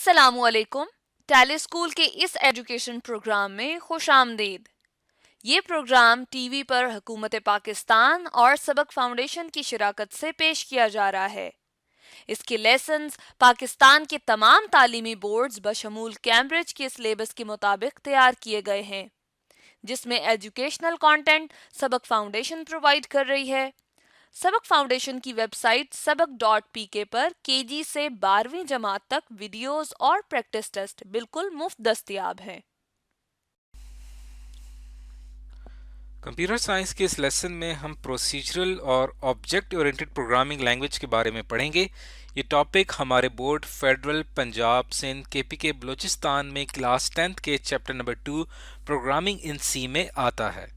अस्सलामुअलैकुम। Tally school के इस एजुकेशन प्रोग्राम में खुश आमदीद। ये प्रोग्राम टीवी पर हुकूमत पाकिस्तान और सबक फाउंडेशन की शिराकत से पेश किया जा रहा है। इसके लेसन्स पाकिस्तान के तमाम तालीमी बोर्ड्स बशमूल कैम्ब्रिज के सिलेबस के मुताबिक तैयार किए गए हैं, जिसमें एजुकेशनल कंटेंट सबक फाउंडेशन प्रोवाइड कर रही है। सबक फाउंडेशन की वेबसाइट सबक.pk पर केजी से 12वीं जमात तक वीडियोस और प्रैक्टिस टेस्ट बिल्कुल मुफ्त दस्तयाब हैं। कंप्यूटर साइंस के इस लेसन में हम प्रोसीजरल और ऑब्जेक्ट ओरिएंटेड प्रोग्रामिंग लैंग्वेज के बारे में पढ़ेंगे। ये टॉपिक हमारे board federal Punjab Sindh KPK Balochistan में क्लास 10th के chapter number 2 programming in C में आता है।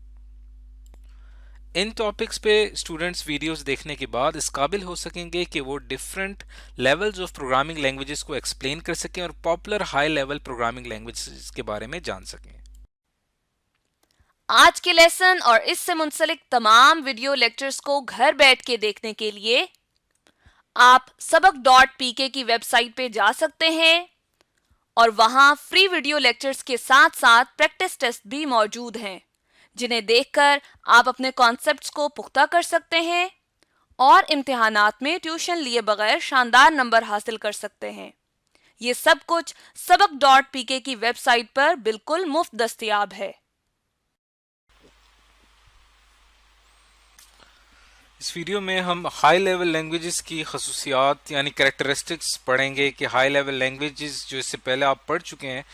इन टॉपिक्स पे स्टूडेंट्स वीडियोस देखने के बाद इस काबिल हो सकेंगे कि वो different levels of programming languages को एक्सप्लेन कर सकें और popular high level programming languages के बारे में जान सकें। आज के लेसन और इससे मुंसलिक तमाम वीडियो लेक्चर्स को घर बैठ के देखने के लिए आप सबक.pk की वेबसाइट पे जा सकते हैं और वहां फ्री वीडियो लेक्चर्स के साथ साथ प्रैक्टिस टेस्ट भी मौजूद हैं, जिन्हें देखकर आप अपने कॉन्सेप्ट्स को पुख्ता कर सकते हैं और इम्तिहानात में ट्यूशन लिए बगैर शानदार नंबर हासिल कर सकते हैं। ये सब कुछ सबक.pk की वेबसाइट पर बिल्कुल मुफ्त दस्तयाब है। इस वीडियो में हम हाई लेवल लैंग्वेजेस की खसूसियात यानी कैरेक्टरिस्टिक्स पढ़ेंगे कि हाई लेवल लैंग्वेजेस जो इससे पहले आप पढ़ चुके हैं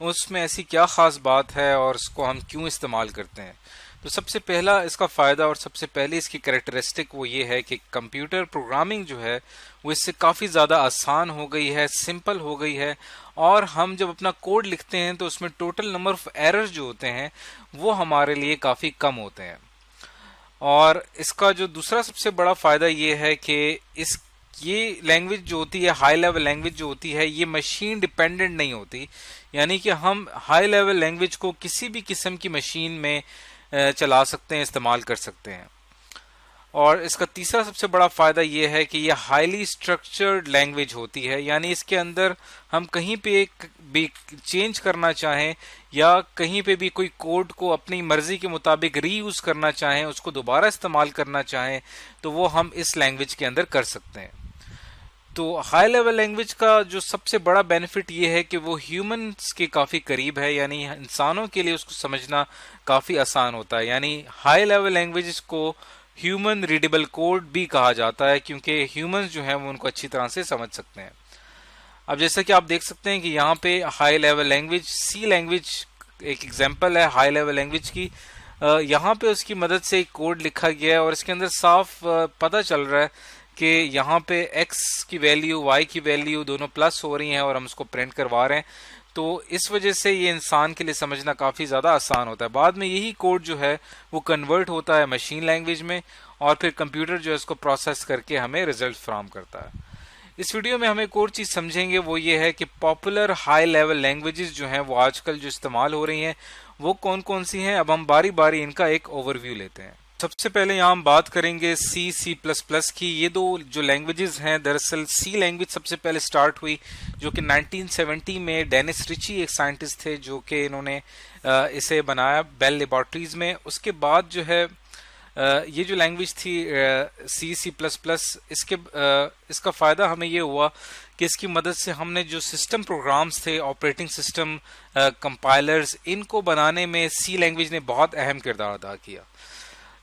उसमें ऐसी क्या ख़ास बात है और इसको हम क्यों इस्तेमाल करते हैं। तो सबसे पहला इसका फ़ायदा और सबसे पहले इसकी कैरेक्टरिस्टिक वो ये है कि कंप्यूटर प्रोग्रामिंग जो है वो इससे काफ़ी ज़्यादा आसान हो गई है, सिंपल हो गई है, और हम जब अपना कोड लिखते हैं तो उसमें टोटल नंबर ऑफ़ एरर्स जो होते हैं वो हमारे लिए काफ़ी कम होते हैं। और इसका जो दूसरा सबसे बड़ा फ़ायदा ये है कि ये लैंग्वेज जो होती है, हाई लेवल लैंग्वेज जो होती है, ये मशीन डिपेंडेंट नहीं होती। यानी कि हम हाई लेवल लैंग्वेज को किसी भी किस्म की मशीन में चला सकते हैं, इस्तेमाल कर सकते हैं। और इसका तीसरा सबसे बड़ा फ़ायदा ये है कि ये हाईली स्ट्रक्चर्ड लैंग्वेज होती है, यानी इसके अंदर हम कहीं पे भी चेंज करना चाहें या कहीं पे भी कोई कोड को अपनी मर्जी के मुताबिक रीयूज़ करना चाहें, उसको दोबारा इस्तेमाल करना चाहें, तो वो हम इस लैंग्वेज के अंदर कर सकते हैं। तो हाई लेवल लैंग्वेज का जो सबसे बड़ा बेनिफिट ये है कि वो ह्यूमंस के काफ़ी करीब है, यानी इंसानों के लिए उसको समझना काफ़ी आसान होता है। यानी हाई लेवल लैंग्वेज को ह्यूमन रीडेबल कोड भी कहा जाता है, क्योंकि ह्यूमंस जो हैं वो उनको अच्छी तरह से समझ सकते हैं। अब जैसा कि आप देख सकते हैं कि यहाँ पे high level language C language एक एग्जांपल है हाई लेवल लैंग्वेज की। यहाँ पे उसकी मदद से एक कोड लिखा गया है और इसके अंदर साफ पता चल रहा है कि यहाँ पे x की वैल्यू y की वैल्यू दोनों प्लस हो रही हैं और हम उसको प्रिंट करवा रहे हैं। तो इस वजह से ये इंसान के लिए समझना काफ़ी ज़्यादा आसान होता है। बाद में यही कोड जो है वो कन्वर्ट होता है मशीन लैंग्वेज में और फिर कंप्यूटर जो है इसको प्रोसेस करके हमें रिजल्ट फ्राहम करता है। इस वीडियो में हम एक और चीज़ समझेंगे, वो ये है कि पॉपुलर हाई लेवल लैंग्वेजेस जो हैं वो आजकल जो इस्तेमाल हो रही हैं वो कौन कौन सी हैं। अब हम बारी बारी इनका एक ओवरव्यू लेते हैं। सबसे पहले यहाँ हम बात करेंगे C++ की। ये दो जो लैंग्वेजेस हैं, दरअसल सी लैंग्वेज सबसे पहले स्टार्ट हुई जो कि 1970 में डेनिस रिची एक साइंटिस्ट थे जो कि इन्होंने इसे बनाया बेल लेबॉर्ट्रीज में। उसके बाद जो है ये जो लैंग्वेज थी C++, इसका फ़ायदा हमें ये हुआ कि इसकी मदद से हमने जो सिस्टम प्रोग्राम्स थे, ऑपरेटिंग सिस्टम, कंपाइलर्स, इनको बनाने में सी लैंग्वेज ने बहुत अहम किरदार अदा किया।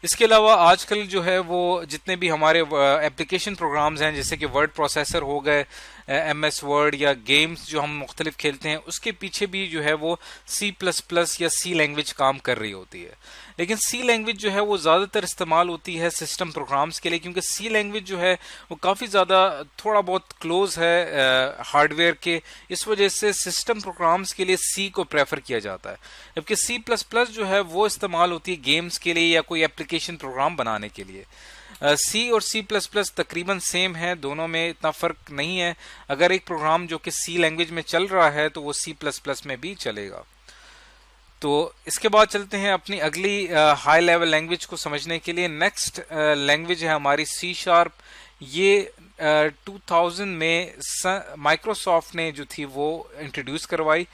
इसके अलावा आजकल जो है वो जितने भी हमारे एप्लीकेशन प्रोग्राम्स हैं, जैसे कि वर्ड प्रोसेसर हो गए, MS वर्ड, या गेम्स जो हम मुख्तलिफ खेलते हैं, उसके पीछे भी जो है वो C++ या सी लैंग्वेज काम कर रही होती है। लेकिन सी लैंग्वेज जो है वो ज़्यादातर इस्तेमाल होती है सिस्टम प्रोग्राम्स के लिए, क्योंकि सी लैंग्वेज जो है वो काफ़ी ज़्यादा थोड़ा बहुत क्लोज है हार्डवेयर के। इस वजह से सिस्टम प्रोग्राम्स के लिए सी को प्रेफर किया जाता है, जबकि C++ जो है वो इस्तेमाल होती है गेम्स के लिए या कोई एप्लीकेशन प्रोग्राम बनाने के लिए। सी और C++ तकरीबन सेम है, दोनों में इतना फ़र्क नहीं है। अगर एक प्रोग्राम जो कि सी लैंग्वेज में चल रहा है तो वो C++ में भी चलेगा। तो इसके बाद चलते हैं अपनी अगली हाई लेवल लैंग्वेज को समझने के लिए। नेक्स्ट लैंग्वेज है हमारी C#। ये 2000 में माइक्रोसॉफ्ट ने जो थी वो इंट्रोड्यूस करवाई।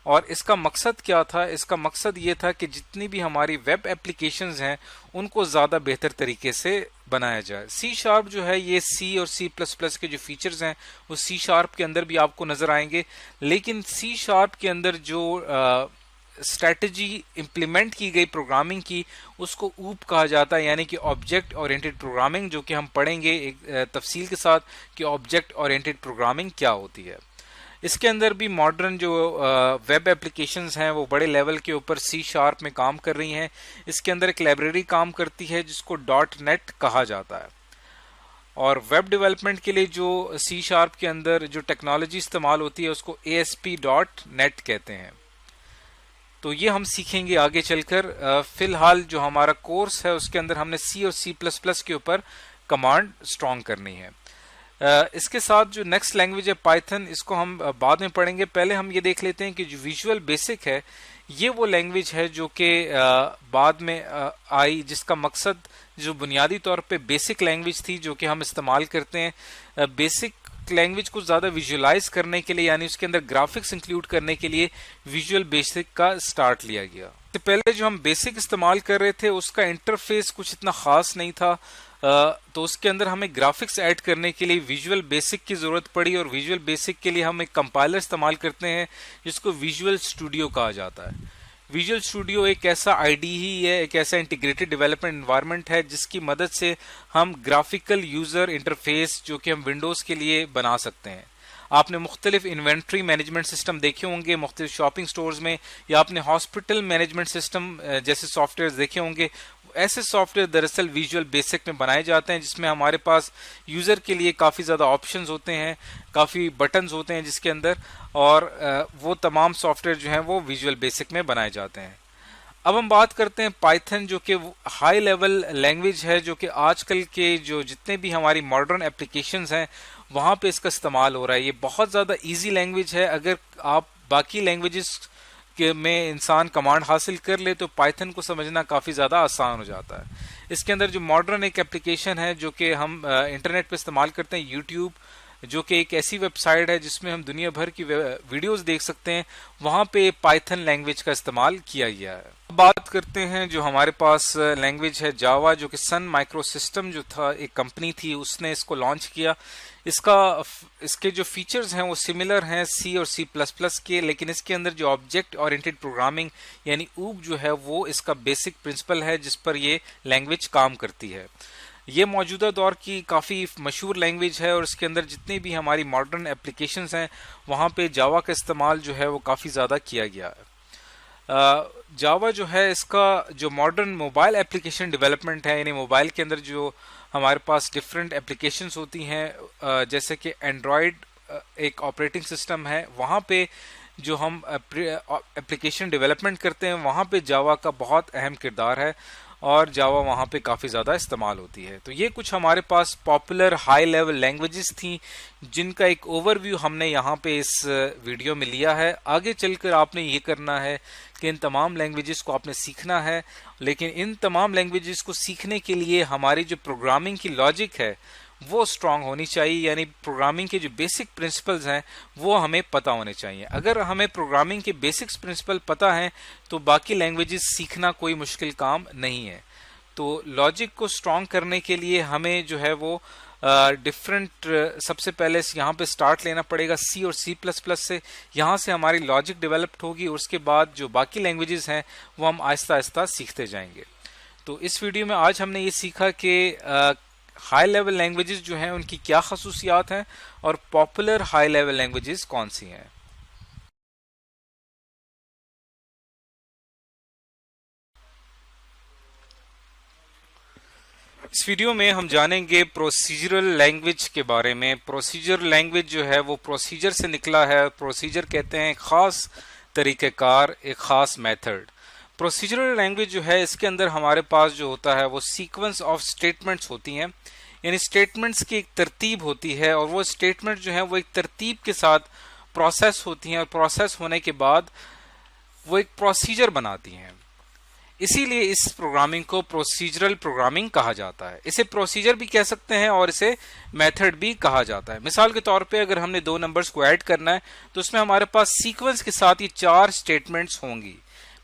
और इसका मकसद क्या था? इसका मकसद ये था कि जितनी भी हमारी वेब एप्लीकेशंस हैं उनको ज़्यादा बेहतर तरीके से बनाया जाए। सी शार्प जो है, ये सी और सी प्लस प्लस के जो फीचर्स हैं वो सी शार्प के अंदर भी आपको नज़र आएंगे, लेकिन सी शार्प के अंदर जो स्ट्रैटेजी इम्प्लीमेंट की गई प्रोग्रामिंग की, उसको ऊप कहा जाता है, यानी कि ऑब्जेक्ट ओरिएंटेड प्रोग्रामिंग, जो कि हम पढ़ेंगे एक तफसील के साथ कि ऑब्जेक्ट ओरिएंटेड प्रोग्रामिंग क्या होती है। इसके अंदर भी मॉडर्न जो वेब एप्लीकेशंस हैं वो बड़े लेवल के ऊपर सी शार्प में काम कर रही हैं। इसके अंदर एक लाइब्रेरी काम करती है जिसको डॉट नेट कहा जाता है। और वेब डेवलपमेंट के लिए जो सी शार्प के अंदर जो टेक्नोलॉजी इस्तेमाल होती है उसको ASP.NET कहते हैं। तो ये हम सीखेंगे आगे चलकर। फिलहाल जो हमारा कोर्स है उसके अंदर हमने सी और सी प्लस प्लस के ऊपर कमांड स्ट्रॉन्ग करनी है। इसके साथ जो नेक्स्ट लैंग्वेज है पाइथन, इसको हम बाद में पढ़ेंगे। पहले हम ये देख लेते हैं कि जो विजुअल बेसिक है ये वो लैंग्वेज है जो कि बाद में आई, जिसका मकसद जो बुनियादी तौर पे बेसिक लैंग्वेज थी जो कि हम इस्तेमाल करते हैं, बेसिक लैंग्वेज को ज़्यादा विजुअलाइज करने के लिए, यानी उसके अंदर ग्राफिक्स इंक्लूड करने के लिए विजुअल बेसिक का स्टार्ट लिया गया। इससे पहले जो हम बेसिक इस्तेमाल कर रहे थे उसका इंटरफेस कुछ इतना ख़ास नहीं था, तो उसके अंदर हमें ग्राफिक्स ऐड करने के लिए विजुअल बेसिक की ज़रूरत पड़ी। और विजुअल बेसिक के लिए हम एक कंपाइलर इस्तेमाल करते हैं जिसको विजुअल स्टूडियो कहा जाता है। विजुअल स्टूडियो एक ऐसा IDE है, एक ऐसा इंटीग्रेटेड डेवलपमेंट एनवायरनमेंट है जिसकी मदद से हम ग्राफिकल यूज़र इंटरफेस जो कि हम विंडोज़ के लिए बना सकते हैं। आपने मुख्तलिफ इन्वेंट्री मैनेजमेंट सिस्टम देखे होंगे मुख्तलिफ शॉपिंग स्टोर्स में, या आपने हॉस्पिटल मैनेजमेंट सिस्टम जैसे सॉफ्टवेयर देखे होंगे। ऐसे सॉफ्टवेयर दरअसल विजुअल बेसिक में बनाए जाते हैं जिसमें हमारे पास यूज़र के लिए काफ़ी ज़्यादा ऑप्शंस होते हैं, काफ़ी बटन्स होते हैं जिसके अंदर, और वो तमाम सॉफ्टवेयर जो हैं वो विजुअल बेसिक में बनाए जाते हैं। अब हम बात करते हैं पाइथन, जो कि हाई लेवल लैंग्वेज है, जो कि आजकल के जो जितने भी हमारी मॉडर्न एप्लीकेशंस हैं वहाँ पे इसका इस्तेमाल हो रहा है। ये बहुत ज़्यादा इजी लैंग्वेज है। अगर आप बाकी लैंग्वेजेस के में इंसान कमांड हासिल कर ले तो पाइथन को समझना काफ़ी ज़्यादा आसान हो जाता है। इसके अंदर जो मॉडर्न एक एप्लीकेशन है जो कि हम इंटरनेट पे इस्तेमाल करते हैं, यूट्यूब, जो कि एक ऐसी वेबसाइट है जिसमें हम दुनिया भर की वीडियोस देख सकते हैं, वहाँ पे पाइथन लैंग्वेज का इस्तेमाल किया गया है। बात करते हैं जो हमारे पास लैंग्वेज है जावा, जो कि सन माइक्रो सिस्टम जो था एक कंपनी थी उसने इसको लॉन्च किया। इसके जो फीचर्स हैं वो सिमिलर हैं सी और सी प्लस प्लस के, लेकिन इसके अंदर जो ऑब्जेक्ट ओरिएंटेड प्रोग्रामिंग यानी ऊब जो है वो इसका बेसिक प्रिंसिपल है जिस पर ये लैंग्वेज काम करती है। ये मौजूदा दौर की काफ़ी मशहूर लैंग्वेज है और इसके अंदर जितनी भी हमारी मॉडर्न एप्लीकेशंस हैं वहाँ पे जावा का इस्तेमाल जो है वो काफ़ी ज़्यादा किया गया है। जावा जो है इसका जो मॉडर्न मोबाइल एप्लीकेशन डेवलपमेंट है, यानी मोबाइल के अंदर जो हमारे पास डिफरेंट एप्लीकेशंस होती हैं, जैसे कि एंड्रॉयड एक ऑपरेटिंग सिस्टम है, वहाँ पे जो हम एप्लीकेशन डेवलपमेंट करते हैं वहाँ पे जावा का बहुत अहम किरदार है और जावा वहाँ पे काफ़ी ज़्यादा इस्तेमाल होती है। तो ये कुछ हमारे पास पॉपुलर हाई लेवल लैंग्वेजेस थी जिनका एक ओवरव्यू हमने यहाँ पे इस वीडियो में लिया है। आगे चलकर आपने ये करना है कि इन तमाम लैंग्वेजेस को आपने सीखना है, लेकिन इन तमाम लैंग्वेजेस को सीखने के लिए हमारी जो प्रोग्रामिंग की लॉजिक है वो स्ट्रांग होनी चाहिए, यानी प्रोग्रामिंग के जो बेसिक प्रिंसिपल्स हैं वो हमें पता होने चाहिए। अगर हमें प्रोग्रामिंग के बेसिक्स प्रिंसिपल पता हैं तो बाकी लैंग्वेजेस सीखना कोई मुश्किल काम नहीं है। तो लॉजिक को स्ट्रांग करने के लिए हमें जो है वो सबसे पहले यहाँ पे स्टार्ट लेना पड़ेगा सी और सी प्लस प्लस से। यहाँ से हमारी लॉजिक डेवलप्ड होगी और उसके बाद जो बाकी लैंग्वेजेस हैं वो हम आहिस्ता आहिस्ता सीखते जाएंगे। तो इस वीडियो में आज हमने ये सीखा कि हाई लेवल लैंग्वेजेस जो हैं उनकी क्या खसूसियात हैं और पॉपुलर हाई लेवल लैंग्वेजेस कौन सी हैं। इस वीडियो में हम जानेंगे प्रोसीजरल लैंग्वेज के बारे में। प्रोसीजर लैंग्वेज जो है वो प्रोसीजर से निकला है। प्रोसीजर कहते हैं खास तरीक़ेकार, एक खास मेथड। प्रोसीजरल लैंग्वेज जो है इसके अंदर हमारे पास जो होता है वो सीक्वेंस ऑफ स्टेटमेंट्स होती हैं, यानी स्टेटमेंट्स की एक तरतीब होती है और वो स्टेटमेंट जो है वो एक तरतीब के साथ प्रोसेस होती हैं और प्रोसेस होने के बाद वो एक प्रोसीजर बनाती हैं। इसीलिए इस प्रोग्रामिंग को प्रोसीजरल प्रोग्रामिंग कहा जाता है। इसे प्रोसीजर भी कह सकते हैं और इसे मेथड भी कहा जाता है। मिसाल के तौर पे अगर हमने दो नंबर्स को ऐड करना है तो उसमें हमारे पास सीक्वेंस के साथ ये 4 स्टेटमेंट्स होंगी।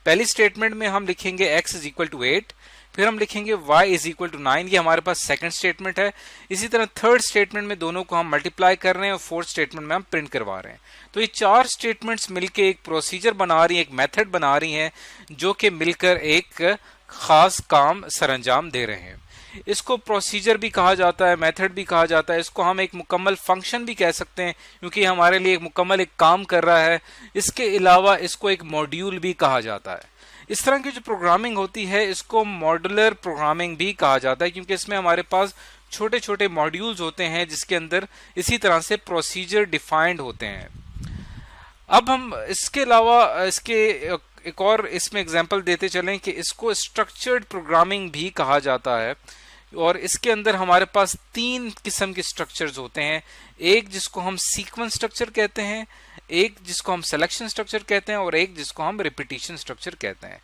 पहली स्टेटमेंट में हम लिखेंगे x इज इक्वल टू 8, फिर हम लिखेंगे y इज इक्वल टू 9, ये हमारे पास सेकंड स्टेटमेंट है। इसी तरह थर्ड स्टेटमेंट में दोनों को हम मल्टीप्लाई कर रहे हैं और फोर्थ स्टेटमेंट में हम प्रिंट करवा रहे हैं। तो ये 4 स्टेटमेंट्स मिलकर एक प्रोसीजर बना रही हैं, एक मेथड बना रही हैं, जो कि मिलकर एक खास काम सरंजाम दे रहे हैं। इसको प्रोसीजर भी कहा जाता है, मेथड भी कहा जाता है। इसको हम एक मुकम्मल फंक्शन भी कह सकते हैं, क्योंकि हमारे लिए एक मुकम्मल एक काम कर रहा है। इसके अलावा इसको एक मॉड्यूल भी कहा जाता है। इस तरह की जो प्रोग्रामिंग होती है इसको मॉड्यूलर प्रोग्रामिंग भी कहा जाता है, क्योंकि इसमें हमारे पास छोटे छोटे मॉड्यूल्स होते हैं जिसके अंदर इसी तरह से प्रोसीजर डिफाइंड होते हैं। अब हम इसके अलावा इसके एक और इसमें एग्जांपल देते चलें कि इसको स्ट्रक्चर्ड प्रोग्रामिंग भी कहा जाता है, और इसके अंदर हमारे पास 3 किस्म के स्ट्रक्चर्स होते हैं। एक जिसको हम सीक्वेंस स्ट्रक्चर कहते हैं, एक जिसको हम सिलेक्शन स्ट्रक्चर कहते हैं, और एक जिसको हम रिपीटिशन स्ट्रक्चर कहते हैं।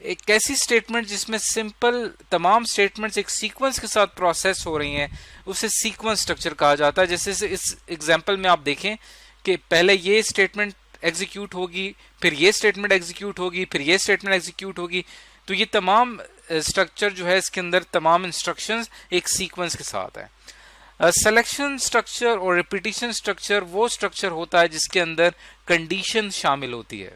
एक ऐसी स्टेटमेंट जिसमें सिंपल तमाम स्टेटमेंट्स एक सीक्वेंस के साथ प्रोसेस हो रही हैं, उसे सीक्वेंस स्ट्रक्चर कहा जाता है। जैसे इस एग्जांपल में आप देखें कि पहले ये स्टेटमेंट एग्जीक्यूट होगी, फिर ये स्टेटमेंट एग्जीक्यूट होगी, फिर ये स्टेटमेंट एग्जीक्यूट होगी। तो ये तमाम स्ट्रक्चर जो है इसके अंदर तमाम इंस्ट्रक्शंस एक सीक्वेंस के साथ है। सिलेक्शन स्ट्रक्चर और रिपीटिशन स्ट्रक्चर वो स्ट्रक्चर होता है जिसके अंदर कंडीशन शामिल होती है।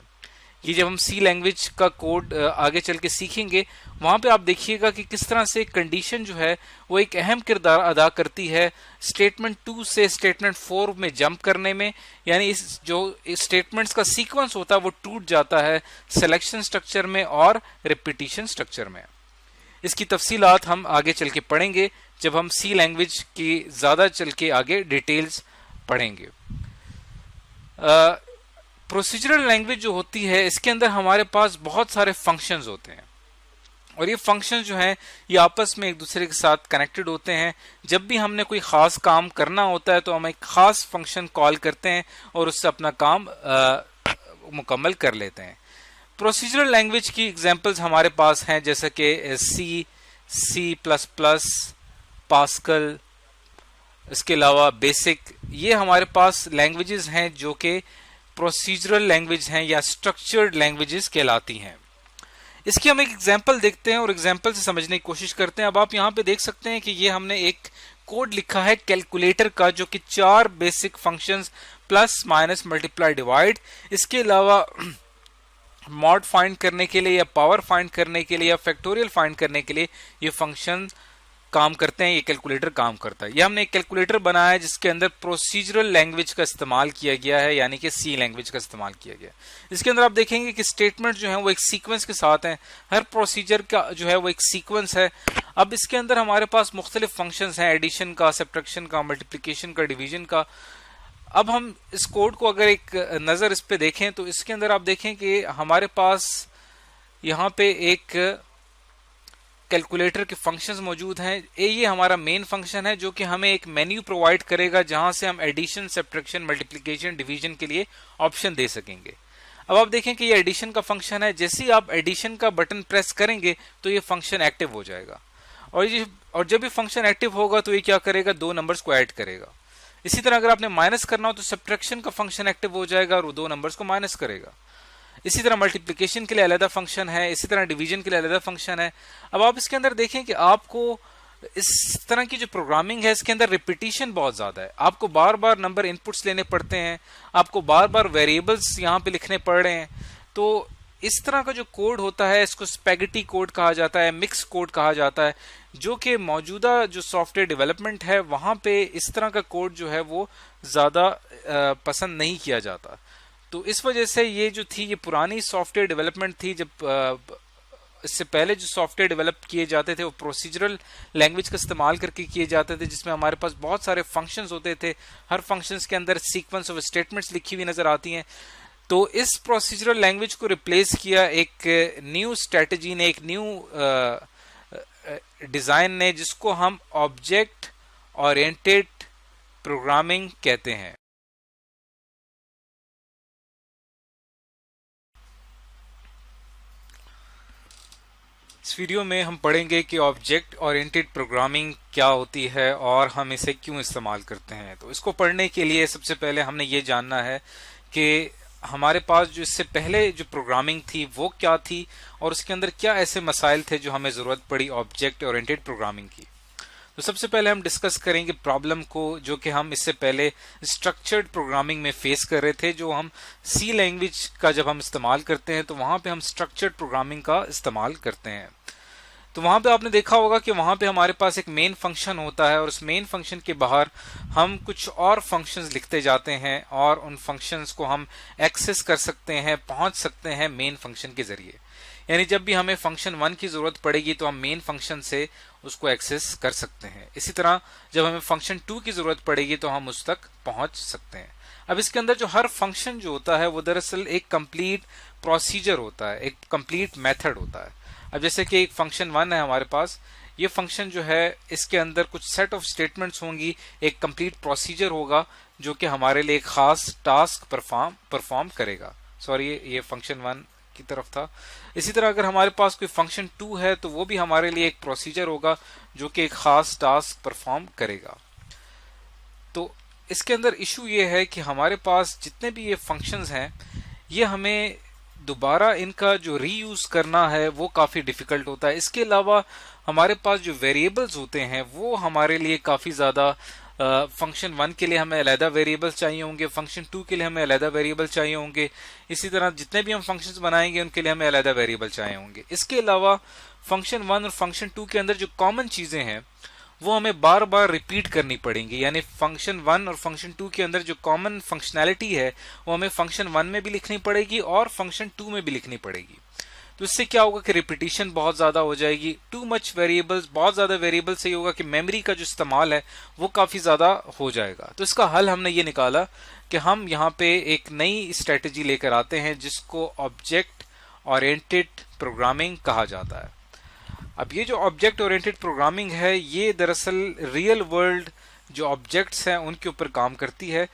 ये जब हम सी लैंग्वेज का कोड आगे चल के सीखेंगे, वहां पे आप देखिएगा कि किस तरह से कंडीशन जो है वो एक अहम किरदार अदा करती है स्टेटमेंट 2 से स्टेटमेंट 4 में जंप करने में। यानी इस जो स्टेटमेंट्स का सीक्वेंस होता है वो टूट जाता है सिलेक्शन स्ट्रक्चर में और रिपीटिशन स्ट्रक्चर में। इसकी तफसीलात हम आगे चल के पढ़ेंगे जब हम सी लैंग्वेज की ज्यादा चल के आगे डिटेल्स पढ़ेंगे। प्रोसीजरल लैंग्वेज जो होती है इसके अंदर हमारे पास बहुत सारे फंक्शंस होते हैं, और ये फंक्शंस जो हैं ये आपस में एक दूसरे के साथ कनेक्टेड होते हैं। जब भी हमने कोई खास काम करना होता है तो हम एक खास फंक्शन कॉल करते हैं और उससे अपना काम मुकम्मल कर लेते हैं। प्रोसीजरल लैंग्वेज की एग्जांपल्स हमारे पास हैं, जैसे कि सी, C++, पास्कल, इसके अलावा बेसिक। ये हमारे पास लैंग्वेजेस हैं जो कि प्रोसीजरल लैंग्वेज हैं या स्ट्रक्चर्ड लैंग्वेजेस कहलाती हैं। इसकी हम एक एग्जांपल देखते हैं और एग्जांपल से समझने की कोशिश करते हैं। अब आप यहाँ पे देख सकते हैं कि ये हमने एक कोड लिखा है कैलकुलेटर का, जो कि 4 basic functions plus minus multiply divide, इसके अलावा मॉड फाइंड करने के लिए या पावर फाइंड करने के लिए या फैक्टोरियल फाइंड करने के लिए ये फंक्शन काम करते हैं, ये कैलकुलेटर काम करता है। ये हमने एक कैलकुलेटर बनाया है जिसके अंदर प्रोसीजरल लैंग्वेज का इस्तेमाल किया गया है, यानी कि सी लैंग्वेज का इस्तेमाल किया गया। इसके अंदर आप देखेंगे कि स्टेटमेंट जो है वो एक सीक्वेंस के साथ हैं, हर प्रोसीजर का जो है वो एक सीक्वेंस है। अब इसके अंदर हमारे पास मुख्तलिफ फंक्शंस हैं, एडिशन का, सब्ट्रैक्शन का, मल्टीप्लिकेशन का, डिवीजन का। अब हम इस कोड को अगर एक नज़र इस पे देखें तो इसके अंदर आप देखें कि हमारे पास यहाँ पे एक कैलकुलेटर के फंक्शंस मौजूद हैं। ये हमारा मेन फंक्शन है जो कि हमें एक मेन्यू प्रोवाइड करेगा जहां से हम एडिशन, सब्ट्रैक्शन, मल्टीप्लिकेशन, डिवीजन के लिए ऑप्शन दे सकेंगे। अब आप देखें कि ये एडिशन का फंक्शन है। जैसे ही आप एडिशन का बटन प्रेस करेंगे तो ये फंक्शन एक्टिव हो जाएगा, और जब ये फंक्शन एक्टिव होगा तो ये क्या करेगा, 2 नंबर्स को ऐड करेगा। इसी तरह अगर आपने माइनस करना हो तो सब्ट्रैक्शन का फंक्शन एक्टिव हो जाएगा और वो 2 नंबर्स को माइनस करेगा। इसी तरह मल्टीप्लिकेशन के लिए अलग फंक्शन है, इसी तरह डिवीजन के लिए अलग फंक्शन है। अब आप इसके अंदर देखें कि आपको इस तरह की जो प्रोग्रामिंग है इसके अंदर रिपीटिशन बहुत ज्यादा है। आपको बार बार नंबर इनपुट्स लेने पड़ते हैं, आपको बार बार वेरिएबल्स यहाँ पे लिखने पड़ रहे हैं। तो इस तरह का जो कोड होता है इसको स्पैगेटी कोड कहा जाता है, मिक्स कोड कहा जाता है, जो कि मौजूदा जो सॉफ्टवेयर डेवलपमेंट है वहां पे इस तरह का कोड जो है वो ज्यादा पसंद नहीं किया जाता। तो इस वजह से ये जो थी ये पुरानी सॉफ्टवेयर डेवलपमेंट थी। जब इससे पहले जो सॉफ्टवेयर डेवलप किए जाते थे वो प्रोसीजरल लैंग्वेज का इस्तेमाल करके किए जाते थे, जिसमें हमारे पास बहुत सारे फंक्शंस होते थे। हर फंक्शंस के अंदर सीक्वेंस ऑफ स्टेटमेंट्स लिखी हुई नजर आती हैं। तो इस प्रोसीजरल लैंग्वेज को रिप्लेस किया एक न्यू स्ट्रेटजी ने, एक न्यू डिजाइन ने, जिसको हम ऑब्जेक्ट ओरिएंटेड प्रोग्रामिंग कहते हैं। इस वीडियो में हम पढ़ेंगे कि ऑब्जेक्ट ओरिएंटेड प्रोग्रामिंग क्या होती है और हम इसे क्यों इस्तेमाल करते हैं। तो इसको पढ़ने के लिए सबसे पहले हमने ये जानना है कि हमारे पास जो इससे पहले जो प्रोग्रामिंग थी वो क्या थी और उसके अंदर क्या ऐसे मसाइल थे जो हमें ज़रूरत पड़ी ऑब्जेक्ट ओरिएंटेड प्रोग्रामिंग की। तो सबसे पहले हम डिस्कस करेंगे प्रॉब्लम को जो कि हम इससे पहले स्ट्रक्चर्ड प्रोग्रामिंग में फेस कर रहे थे। जो हम सी लैंग्वेज का जब हम इस्तेमाल करते हैं तो वहां पे हम स्ट्रक्चर्ड प्रोग्रामिंग का इस्तेमाल करते हैं। तो वहां पे आपने देखा होगा कि वहां पे हमारे पास एक मेन फंक्शन होता है और उस मेन फंक्शन के बाहर हम कुछ और फंक्शंस लिखते जाते हैं और उन फंक्शंस को हम एक्सेस कर सकते हैं, पहुंच सकते हैं मेन फंक्शन के जरिए। यानी जब भी हमें फंक्शन 1 की जरूरत पड़ेगी तो हम मेन फंक्शन से उसको एक्सेस कर सकते हैं। इसी तरह जब हमें फंक्शन 2 की जरूरत पड़ेगी तो हम उस तक पहुंच सकते हैं। अब इसके अंदर जो हर फंक्शन जो होता है वो दरअसल एक कंप्लीट प्रोसीजर होता है, एक कंप्लीट मेथड होता है। अब जैसे कि एक फंक्शन 1 है हमारे पास, ये फंक्शन जो है इसके अंदर कुछ सेट ऑफ स्टेटमेंट्स होंगी, एक कंप्लीट प्रोसीजर होगा जो कि हमारे लिए एक खास टास्क परफॉर्म करेगा। सॉरी, ये फंक्शन 1 की तरफ था। इसी तरह अगर हमारे पास कोई फंक्शन 2 है तो वो भी हमारे लिए एक प्रोसीजर होगा जो कि एक खास टास्क परफॉर्म करेगा। तो इसके अंदर इशू ये है कि हमारे पास जितने भी ये फंक्शंस हैं ये हमें दोबारा इनका जो रीयूज करना है वो काफी डिफिकल्ट होता है। इसके अलावा हमारे पास जो वेरिएबल्स होते हैं वो हमारे लिए काफी ज्यादा, फंक्शन 1 के लिए हमें अलहदा वेरिएबल्स चाहिए होंगे, फंक्शन 2 के लिए हमें अलहदा वेरिएबल चाहिए होंगे। इसी तरह जितने भी हम फंक्शंस बनाएंगे उनके लिए हमें अलहदा वेरिएबल चाहिए होंगे। इसके अलावा फंक्शन 1 और फंक्शन 2 के अंदर जो कॉमन चीजें हैं वो हमें बार बार रिपीट करनी पड़ेंगी। यानी फंक्शन 1 और फंक्शन 2 के अंदर जो कॉमन फंक्शनैलिटी है वो हमें फंक्शन 1 में भी लिखनी पड़ेगी और फंक्शन 2 में भी लिखनी पड़ेगी। तो इससे क्या होगा कि रिपीटिशन बहुत ज्यादा हो जाएगी, टू मच वेरिएबल्स, बहुत ज्यादा वेरिएबल से ये होगा कि मेमोरी का जो इस्तेमाल है वो काफी ज्यादा हो जाएगा। तो इसका हल हमने ये निकाला कि हम यहाँ पे एक नई स्ट्रेटेजी लेकर आते हैं जिसको ऑब्जेक्ट ओरिएंटेड प्रोग्रामिंग कहा जाता है। अब ये जो ऑब्जेक्ट ओरिएंटेड प्रोग्रामिंग है ये दरअसल रियल वर्ल्ड जो ऑब्जेक्ट्स हैं उनके ऊपर काम करती है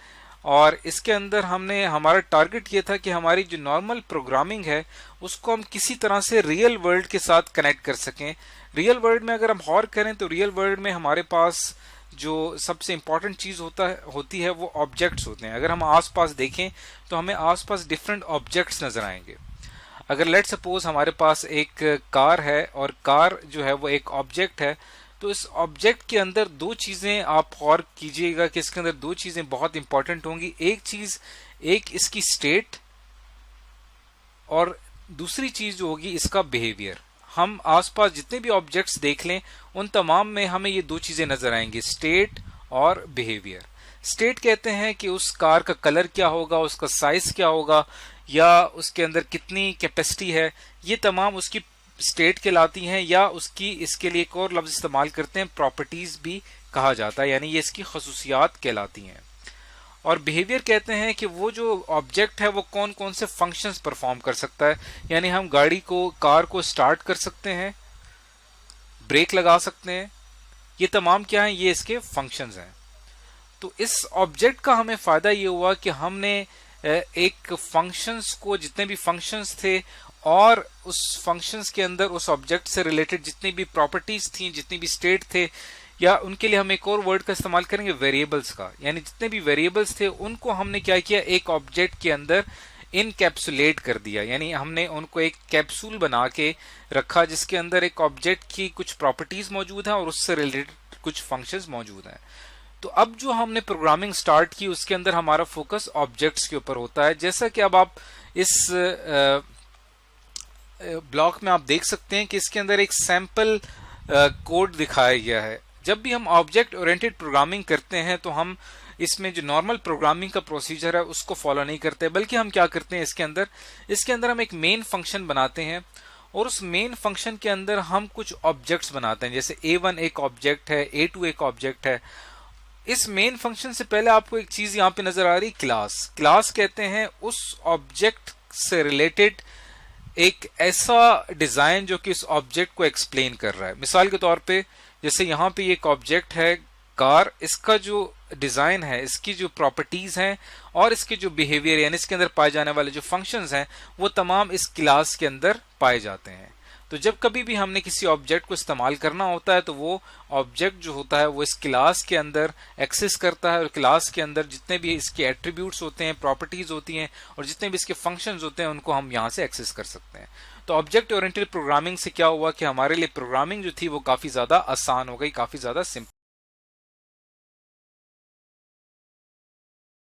और इसके अंदर हमारा टारगेट ये था कि हमारी जो नॉर्मल प्रोग्रामिंग है उसको हम किसी तरह से रियल वर्ल्ड के साथ कनेक्ट कर सकें। रियल वर्ल्ड में अगर हम गौर करें तो रियल वर्ल्ड में हमारे पास जो सबसे इंपॉर्टेंट चीज होती है वो ऑब्जेक्ट्स होते हैं। अगर हम आसपास देखें तो हमें आसपास डिफरेंट ऑब्जेक्ट्स नजर आएंगे। अगर लेट सपोज हमारे पास एक कार है और कार जो है वो एक ऑब्जेक्ट है, तो इस ऑब्जेक्ट के अंदर दो चीजें आप गौर कीजिएगा कि इसके अंदर दो चीजें बहुत इंपॉर्टेंट होंगी। एक इसकी स्टेट और दूसरी चीज जो होगी इसका बिहेवियर। हम आसपास जितने भी ऑब्जेक्ट्स देख लें उन तमाम में हमें ये दो चीजें नजर आएंगी, स्टेट और बिहेवियर। स्टेट कहते हैं कि उस कार का कलर क्या होगा, उसका साइज क्या होगा या उसके अंदर कितनी कैपेसिटी है, ये तमाम उसकी स्टेट कहलाती हैं या उसकी, इसके लिए एक और लफ्ज इस्तेमाल करते हैं, प्रॉपर्टीज भी कहा जाता है, यानी ये इसकी खसूसियात कहलाती हैं। और बिहेवियर कहते हैं कि वो जो ऑब्जेक्ट है वो कौन कौन से फंक्शंस परफॉर्म कर सकता है। यानी हम कार को स्टार्ट कर सकते हैं, ब्रेक लगा सकते हैं, ये तमाम क्या है, ये इसके फंक्शंस हैं। तो इस ऑब्जेक्ट का हमें फायदा ये हुआ कि हमने एक फंक्शंस को, जितने भी फंक्शंस थे और उस फंक्शंस के अंदर उस ऑब्जेक्ट से रिलेटेड जितनी भी प्रॉपर्टीज थी, जितनी भी स्टेट थे, या उनके लिए हम एक और वर्ड का इस्तेमाल करेंगे वेरिएबल्स का। यानी जितने भी वेरिएबल्स थे उनको हमने क्या किया, एक ऑब्जेक्ट के अंदर इनकैप्सुलेट कर दिया। यानी हमने उनको एक कैप्सूल बना के रखा जिसके अंदर एक ऑब्जेक्ट की कुछ प्रॉपर्टीज मौजूद हैं और उससे रिलेटेड कुछ फंक्शंस मौजूद हैं। तो अब जो हमने प्रोग्रामिंग स्टार्ट की उसके अंदर हमारा फोकस ऑब्जेक्ट्स के ऊपर होता है। जैसा कि अब आप इस ब्लॉक में आप देख सकते हैं कि इसके अंदर एक सैंपल कोड दिखाया गया है। जब भी हम ऑब्जेक्ट ओरिएंटेड प्रोग्रामिंग करते हैं तो हम इसमें जो नॉर्मल प्रोग्रामिंग का प्रोसीजर है उसको फॉलो नहीं करते, बल्कि हम क्या करते हैं, इसके अंदर हम एक मेन फंक्शन बनाते हैं और उस मेन फंक्शन के अंदर हम कुछ ऑब्जेक्ट्स बनाते हैं। जैसे A1 एक ऑब्जेक्ट है, A2 एक ऑब्जेक्ट है। इस मेन फंक्शन से पहले आपको एक चीज यहां पे नजर आ रही, क्लास कहते हैं उस ऑब्जेक्ट से रिलेटेड एक ऐसा डिजाइन जो कि इस ऑब्जेक्ट को एक्सप्लेन कर रहा है। मिसाल के तौर पे जैसे यहाँ पे एक ऑब्जेक्ट है कार, इसका जो डिजाइन है, इसकी जो प्रॉपर्टीज हैं और इसके जो बिहेवियर यानी इसके अंदर पाए जाने वाले जो फंक्शंस हैं वो तमाम इस क्लास के अंदर पाए जाते हैं। तो जब कभी भी हमने किसी ऑब्जेक्ट को इस्तेमाल करना होता है तो वो ऑब्जेक्ट जो होता है वो इस क्लास के अंदर एक्सेस करता है, और क्लास के अंदर जितने भी इसके एट्रीब्यूट्स होते हैं, प्रॉपर्टीज होती हैं, और जितने भी इसके फंक्शंस होते हैं उनको हम यहाँ से एक्सेस कर सकते हैं। तो ऑब्जेक्ट ओरिएंटेड प्रोग्रामिंग से क्या हुआ कि हमारे लिए प्रोग्रामिंग जो थी वो काफी ज्यादा आसान हो गई, काफी ज्यादा सिंपल।